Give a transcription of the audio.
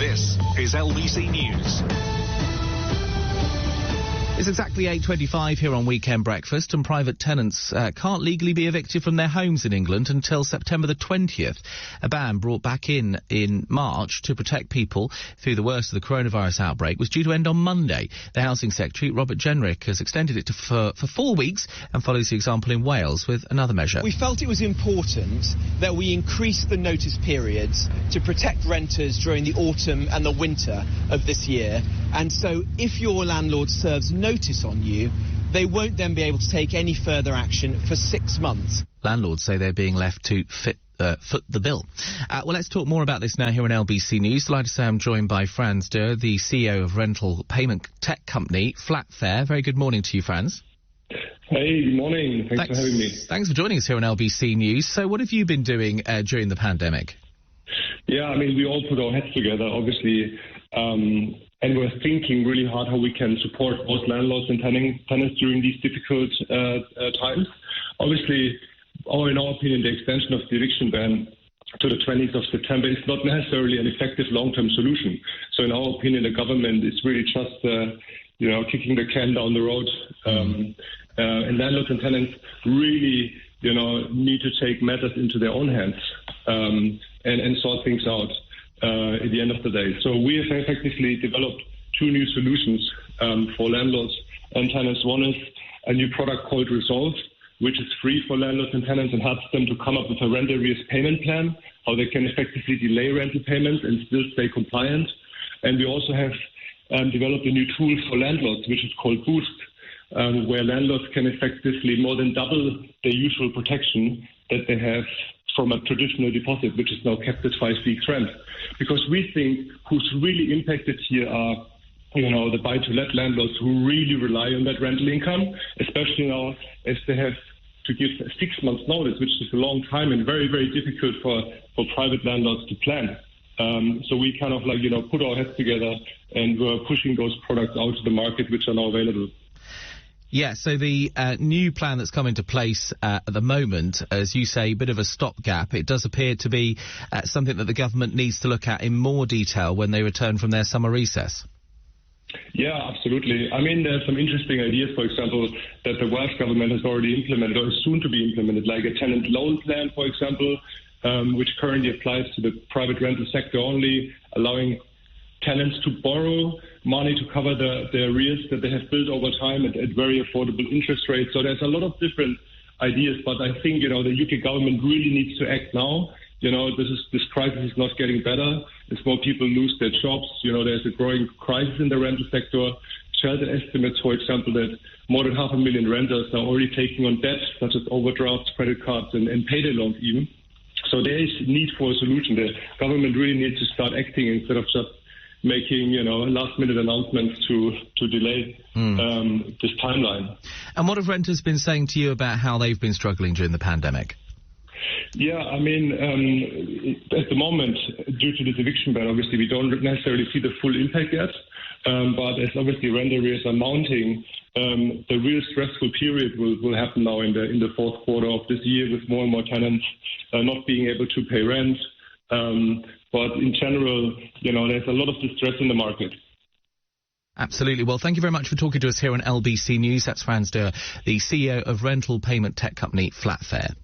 This is LBC News. It's exactly 8:25 here on Weekend Breakfast, and private tenants can't legally be evicted from their homes in England until September the 20th. A ban brought back in March to protect people through the worst of the coronavirus outbreak was due to end on Monday. The Housing Secretary, Robert Jenrick, has extended it for 4 weeks and follows the example in Wales with another measure. We felt it was important that we increase the notice periods to protect renters during the autumn and the winter of this year. And so if your landlord serves notice on you, they won't then be able to take any further action for 6 months. Landlords say they're being left to foot the bill. Well, let's talk more about this now here on LBC News. Delighted to say I'm joined by Franz Doerr, the CEO of rental payment tech company Flatfair. Very good morning to you, Franz. Hey, good morning. Thanks for having me. Thanks for joining us here on LBC News. So what have you been doing during the pandemic? Yeah, I mean, we all put our heads together, obviously, and we're thinking really hard how we can support both landlords and tenants during these difficult times. Obviously, in our opinion, the extension of the eviction ban to the 20th of September is not necessarily an effective long-term solution. So in our opinion, the government is really just, kicking the can down the road. And landlords and tenants really, need to take matters into their own hands and sort things out at the end of the day. So we have effectively developed 2 new solutions for landlords and tenants. One is a new product called Resolve, which is free for landlords and tenants and helps them to come up with a rent arrears payment plan, how they can effectively delay rental payments and still stay compliant. And we also have developed a new tool for landlords, which is called Boost, where landlords can effectively more than double their usual protection that they have from a traditional deposit, which is now kept at 5 weeks rent. Because we think who's really impacted here are, the buy-to-let landlords who really rely on that rental income, especially now as they have to give 6 months notice, which is a long time and very, very difficult for private landlords to plan. So we kind of put our heads together and we're pushing those products out to the market, which are now available. Yeah, so the new plan that's come into place at the moment, as you say, a bit of a stopgap. It does appear to be something that the government needs to look at in more detail when they return from their summer recess. Yeah, absolutely. I mean, there's some interesting ideas, for example, that the Welsh government has already implemented or is soon to be implemented, like a tenant loan plan, for example, which currently applies to the private rental sector only, allowing tenants to borrow money to cover the arrears that they have built over time at very affordable interest rates. So there's a lot of different ideas, but I think, the UK government really needs to act now. This crisis is not getting better. As more people lose their jobs, there's a growing crisis in the rental sector. Shelter estimates, for example, that more than 500,000 renters are already taking on debt, such as overdrafts, credit cards, and payday loans even. So there is need for a solution. The government really needs to start acting instead of just making, last-minute announcements to delay this timeline. And what have renters been saying to you about how they've been struggling during the pandemic? Yeah, I mean, at the moment, due to this eviction ban, obviously we don't necessarily see the full impact yet. But as obviously rent arrears are mounting, the real stressful period will happen now in the fourth quarter of this year, with more and more tenants not being able to pay rent. But in general, there's a lot of distress in the market. Absolutely. Well, thank you very much for talking to us here on LBC News. That's Franz Doerr, the CEO of rental payment tech company Flatfair.